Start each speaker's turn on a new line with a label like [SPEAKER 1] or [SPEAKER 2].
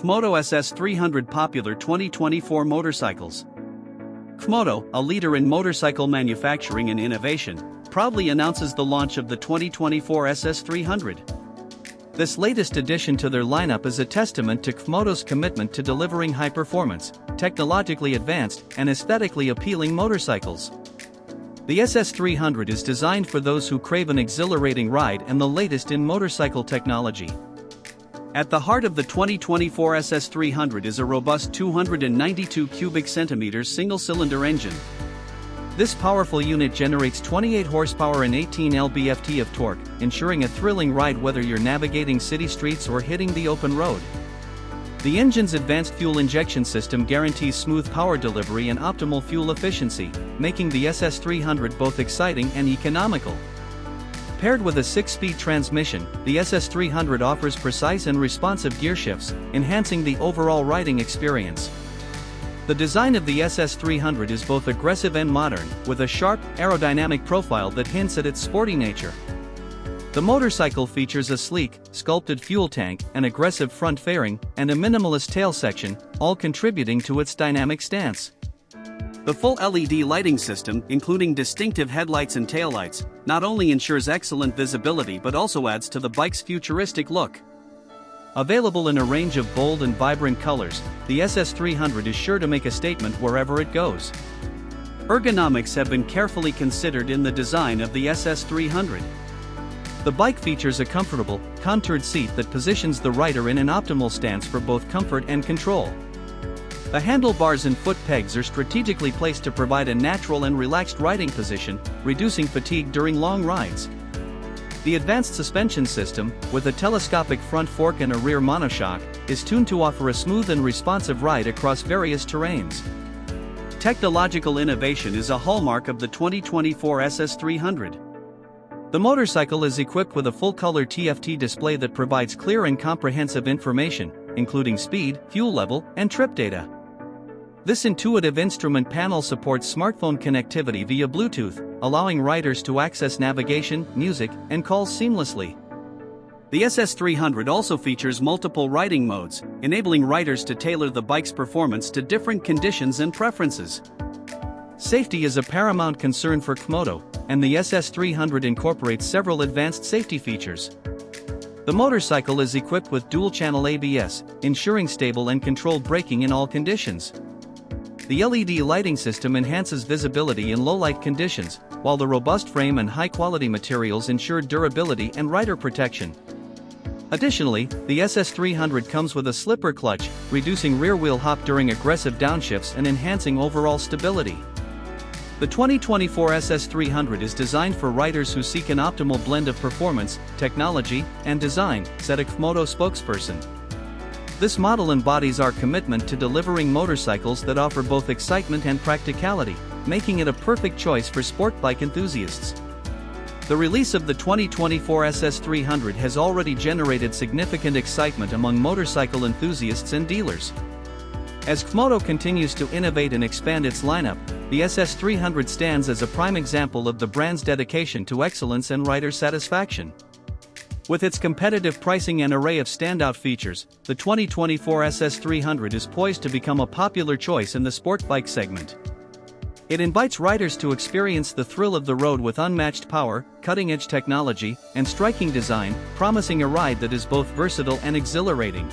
[SPEAKER 1] CFMOTO SS300 popular 2024 motorcycles. CFMOTO, a leader in motorcycle manufacturing and innovation, proudly announces the launch of the 2024 SS300. This latest addition to their lineup is a testament to CFMOTO's commitment to delivering high-performance, technologically advanced, and aesthetically appealing motorcycles. The SS300 is designed for those who crave an exhilarating ride and the latest in motorcycle technology. At the heart of the 2024 SS300 is a robust 292 cubic centimeters single-cylinder engine. This powerful unit generates 28 horsepower and 18 lb-ft of torque, ensuring a thrilling ride whether you're navigating city streets or hitting the open road. The engine's advanced fuel injection system guarantees smooth power delivery and optimal fuel efficiency, making the SS300 both exciting and economical. Paired with a 6-speed transmission, the SS300 offers precise and responsive gear shifts, enhancing the overall riding experience. The design of the SS300 is both aggressive and modern, with a sharp, aerodynamic profile that hints at its sporty nature. The motorcycle features a sleek, sculpted fuel tank, an aggressive front fairing, and a minimalist tail section, all contributing to its dynamic stance. The full LED lighting system, including distinctive headlights and taillights, not only ensures excellent visibility but also adds to the bike's futuristic look. Available in a range of bold and vibrant colors, the SS300 is sure to make a statement wherever it goes. Ergonomics have been carefully considered in the design of the SS300. The bike features a comfortable, contoured seat that positions the rider in an optimal stance for both comfort and control. The handlebars and foot pegs are strategically placed to provide a natural and relaxed riding position, reducing fatigue during long rides. The advanced suspension system, with a telescopic front fork and a rear monoshock, is tuned to offer a smooth and responsive ride across various terrains. Technological innovation is a hallmark of the 2024 SS300. The motorcycle is equipped with a full-color TFT display that provides clear and comprehensive information, including speed, fuel level, and trip data. This intuitive instrument panel supports smartphone connectivity via Bluetooth, allowing riders to access navigation, music, and calls seamlessly. The SS300 also features multiple riding modes, enabling riders to tailor the bike's performance to different conditions and preferences. Safety is a paramount concern for CFMOTO, and the SS300 incorporates several advanced safety features. The motorcycle is equipped with dual-channel ABS, ensuring stable and controlled braking in all conditions. The LED lighting system enhances visibility in low-light conditions, while the robust frame and high-quality materials ensure durability and rider protection. Additionally, the SS300 comes with a slipper clutch, reducing rear-wheel hop during aggressive downshifts and enhancing overall stability. The 2024 SS300 is designed for riders who seek an optimal blend of performance, technology, and design, said a CFMOTO spokesperson. This model embodies our commitment to delivering motorcycles that offer both excitement and practicality, making it a perfect choice for sport bike enthusiasts. The release of the 2024 SS300 has already generated significant excitement among motorcycle enthusiasts and dealers. As CFMOTO continues to innovate and expand its lineup, the SS300 stands as a prime example of the brand's dedication to excellence and rider satisfaction. With its competitive pricing and array of standout features, the 2024 SS300 is poised to become a popular choice in the sport bike segment. It invites riders to experience the thrill of the road with unmatched power, cutting-edge technology, and striking design, promising a ride that is both versatile and exhilarating.